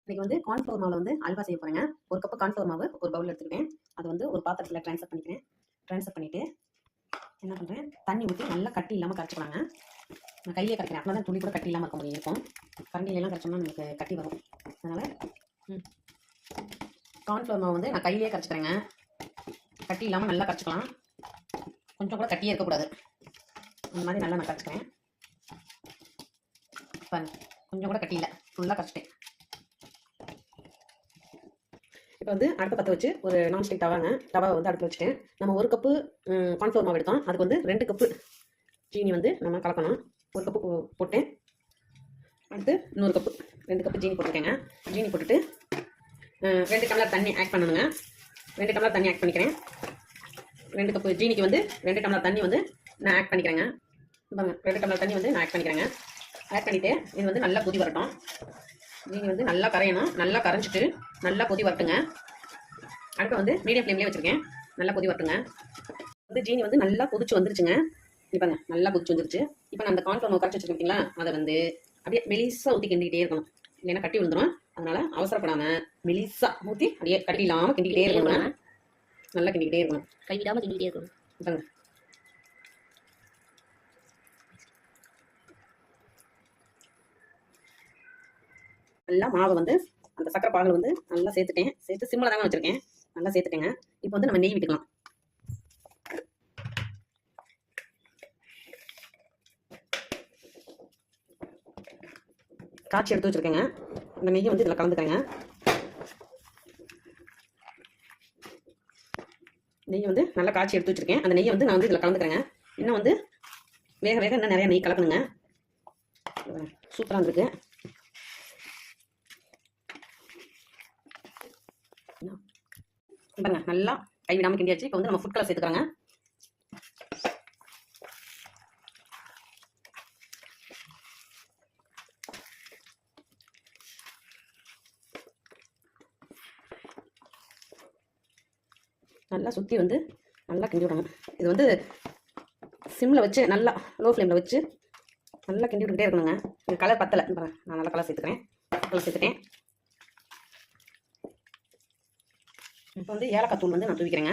இன்னைக்கு வந்து கார்ன்ஃப்ளவர் மாவில் வந்து அல்வா செய்ய போகிறேங்க. ஒரு கப்பு கார்ன்ஃப்ளவர் மாவு ஒரு பவுல் எடுத்துக்கிட்டேன். அது வந்து ஒரு பாத்திரத்தில் ட்ரான்ஸ்ஃபர் பண்ணிக்கிறேன். ட்ரான்ஸ்ஃபர் பண்ணிவிட்டு என்ன பண்ணுறேன், தண்ணி ஊற்றி நல்லா கட்டி இல்லாமல் கரைச்சிக்கலாங்க. நான் கையிலே கரைக்கிறேன், அப்படின்னா தான் துளி கூட கட்டி இல்லாமல் இருக்க முடியும். இருக்கும் கரண்டிலெல்லாம் கரைச்சோம்னா நமக்கு கட்டி வரும். அதனால் கார்ன்ஃப்ளவர் மாவு வந்து நான் கையிலே கரைச்சிக்கிறேங்க. கட்டி இல்லாமல் நல்லா கரைச்சிக்கலாம். கொஞ்சம் கூட கட்டியே இருக்கக்கூடாது. இந்த மாதிரி நல்லா நான் கரைச்சிக்கிறேன். பாருங்க, கொஞ்சம் கூட கட்டி இல்லை, ஃபுல்லாக கரைச்சிட்டேன். இப்போ வந்து அடுப்பை பற்ற வச்சு ஒரு நான்ஸ்டிக் தவாவை வந்து அடுப்பில் வச்சுட்டேன். நம்ம ஒரு கப்பு கார்ன்ஃப்ளவர் மாவு எடுத்தோம், அதுக்கு வந்து 2 கப்பு சீனி வந்து நம்ம கலக்கணும். ஒரு கப்பு போட்டேன். அடுத்து இன்னொரு கப்பு 2 கப்பு ஜீனி போட்டுருக்கேங்க. ஜீனி போட்டுட்டு 2 டம்ளர் தண்ணி ஆட் பண்ணணுங்க. 2 டம்ளர் தண்ணி ஆட் பண்ணிக்கிறேன். 2 கப்பு ஜீனிக்கு வந்து 2 டம்ளர் தண்ணி வந்து நான் ஆட் பண்ணிக்கிறேங்க. பாருங்க, 2 டம்ளர் தண்ணி வந்து நான் ஆட் பண்ணிக்கிறேங்க. ஆட் பண்ணிவிட்டு இது வந்து நல்லா கொதி வரட்டும். ஜீனி வந்து நல்லா கரையணும். நல்லா கரைஞ்சிட்டு நல்லா கொதி வரட்டுங்க. அடுத்து வந்து மீடியம் ஃப்ளேம்லேயே வச்சுருக்கேன். நல்லா கொதி வரட்டுங்க. வந்து ஜீனி வந்து நல்லா கொதிச்சு வந்துருச்சுங்க. இப்போ நல்லா கொதிச்சு வந்துருச்சு. இப்போ நான் அந்த கார்ன்ஃப்ளவர் கரைச்சி வச்சுருக்கீங்களா, அதை வந்து அப்படியே மெலிசாக ஊற்றி கிண்டிக்கிட்டே இருக்கணும். இல்லைன்னா கட்டி விழுந்துடும். அதனால் அவசரப்படாமல் மெலிசாக ஊற்றி அப்படியே கட்டி இல்லாமல் கிண்டிக்கிட்டே இருக்கணும். நல்லா கிண்டிக்கிட்டே இருக்கணும், கைவிடாமல் கிண்டிக்கிட்டே இருக்கணும். பாருங்க, நல்லா மாவை வந்து அந்த சக்கரை பாகில் வந்து நல்லா சேர்த்துட்டேன். சேர்த்து சிம்மில் தாங்க வச்சுருக்கேன். நல்லா சேர்த்துட்டேங்க. இப்போ வந்து நம்ம நெய் விட்டுக்கலாம். காய்ச்சி எடுத்து வச்சுருக்கேங்க. அந்த நெய்யை வந்து இதில் கலந்துக்கிறேங்க. நெய்யை வந்து நல்லா காய்ச்சி எடுத்து வச்சுருக்கேன். அந்த நெய்யை வந்து நான் வந்து இதில் கலந்துக்கிறேங்க. இன்னும் வந்து வேக வேக இன்னும் நிறையா நெய் கலக்கணுங்க. சூப்பராக இருந்திருக்கு. பாருங்க, நல்லா கைவிடாமல் கிண்டியாச்சு. இப்போ வந்து நம்ம ஃபுட் கலர் சேர்த்துக்கிறாங்க. நல்லா சுற்றி வந்து நல்லா கிண்டி விடணும். இது வந்து சிம்மில் வச்சு நல்லா லோ ஃப்ளேமில் வச்சு நல்லா கிண்டி விட்டுக்கிட்டே இருக்கணுங்க. இது கலர் பத்தலை, பாருங்க, நான் நல்லா கலர் சேர்த்துக்கிறேன். கலர் சேர்த்துட்டேன். இப்போ வந்து ஏலக்காய் தூள் வந்து நான் தூவிக்கிறேங்க.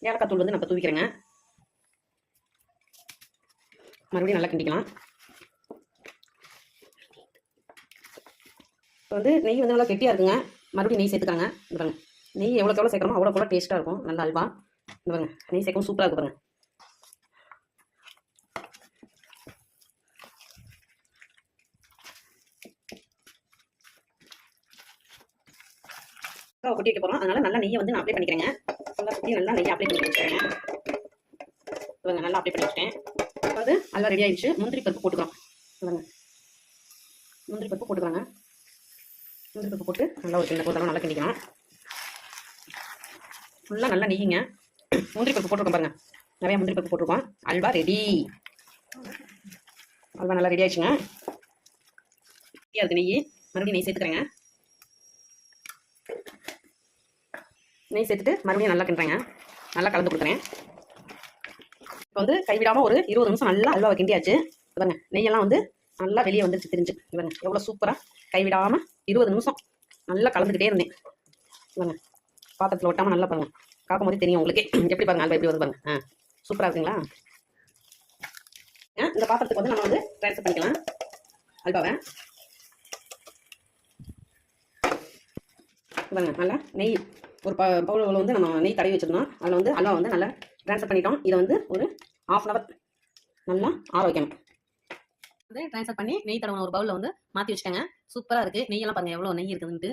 ஏலக்காய் தூள் வந்து நான் இப்போ தூவிக்கிறேங்க. மறுபடியும் நல்லா கிண்டிக்கலாம். இப்போ வந்து நெய் வந்து நல்லா கெட்டியாக இருக்குங்க. மறுபடியும் நெய் சேர்த்துக்காங்க. இந்த பாருங்க, நெய் எவ்வளோக்கு எவ்வளோ சேர்க்குறோமோ அவ்வளோ கூட டேஸ்ட்டாக இருக்கும். நல்லா அல்வா. இந்த பாருங்க, நெய் சேர்க்கவும் சூப்பராக இருக்கும். பாருங்க, கொட்டி வைக்க போகிறோம். அதனால நல்லா நெய்யை வந்து நான் அப்ளை பண்ணிக்கிறேங்க. நல்லா சுற்றி நல்லா நெய்யை அப்ளை பண்ணி வச்சுக்கிறேங்க. நல்லா அப்ளை பண்ணி வச்சுட்டேன். அதாவது அல்வா ரெடி ஆயிடுச்சு. முந்திரி பருப்பு போட்டுக்கிறோம். சொல்லுங்க, முந்திரி பருப்பு போட்டுக்கிறாங்க. முந்திரி பருப்பு போட்டு நல்லா ஒரு கிண்ண போட்டாலும் நல்லா கிண்டிக்கணும். ஃபுல்லாக நல்லா நெய்யுங்க. முந்திரி பருப்பு போட்டிருக்கோம் பாருங்க, நிறையா முந்திரி பருப்பு போட்டிருக்கோம். அல்வா ரெடி. அல்வா நல்லா ரெடி ஆயிடுச்சுங்க. அது நெய் மறுபடியும் நெய் சேர்த்துக்கிறேங்க. நெய் சேர்த்துட்டு மறுபடியும் நல்லா கிண்டுறேங்க. நல்லா கலந்து கொடுக்குறேன். இப்போ வந்து கைவிடாமல் ஒரு 20 நிமிஷம் நல்லா அல்வாவை கிண்டியாச்சு. பாருங்க, நெய்யெல்லாம் வந்து நல்லா வெளியே வந்துருச்சு, தெரிஞ்சு. இவங்க எவ்வளோ சூப்பராக கைவிடாமல் 20 நிமிஷம் நல்லா கலந்துக்கிட்டே இருந்தேன். இவங்க பாத்திரத்தில் ஒட்டாமல் நல்லா பாருங்க, காக்கும் போதே தெரியும் உங்களுக்கு. எப்படி பாருங்க அல்வா எப்படி வருது பாருங்க. சூப்பராக இருக்குங்களா? இந்த பாத்திரத்துக்கு வந்து நம்ம வந்து ட்ரான்ஸ்ஃபர் பண்ணிக்கலாம் அல்வாவை. பாருங்க, நல்லா நெய் ஒரு பவுல் வந்து நம்ம நெய் தடவி வச்சுருந்தோம். அதில் வந்து அல்வா வந்து நல்லா ட்ரான்ஸ்ஃபர் பண்ணிட்டோம். இதை வந்து ஒரு 1/2 hour நல்லா ஆற வைக்கணும். வந்து ட்ரான்ஸ்ஃபர் பண்ணி நெய் தடவை ஒரு பவுலில் வந்து மாற்றி வச்சுட்டேங்க. சூப்பராக இருக்குது. நெய்யெல்லாம் பாருங்கள் எவ்வளோ நெய் இருக்குதுன்ட்டு.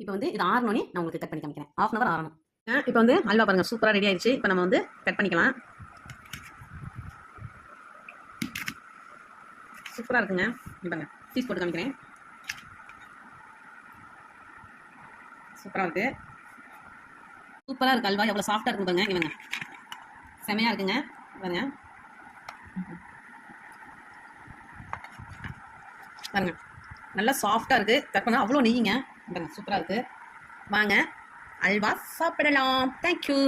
இப்போ வந்து இது ஆறணுன்னே நான் உங்களுக்கு கட் பண்ணி காமிக்கிறேன். 1/2 hour ஆறணும். இப்போ வந்து அல்வா பாருங்கள் சூப்பராக ரெடி ஆயிடுச்சு. இப்போ நம்ம வந்து கட் பண்ணிக்கலாம். சூப்பராக இருக்குங்க. பாருங்க, பீஸ் போட்டு காமிக்கிறேன். சூப்பராக இருக்குது. சூப்பராக இருக்குது அல்வா. எவ்வளோ சாஃப்டாக இருக்கும் பாருங்க. இவங்க செமையாக இருக்குங்க. பாருங்க பாருங்க, நல்லா சாஃப்டாக இருக்குது. கட் பண்ணால் அவ்வளோ நெய்யுங்க. பாருங்க, சூப்பராக இருக்குது. வாங்க அல்வா சாப்பிடலாம். தேங்க்யூ.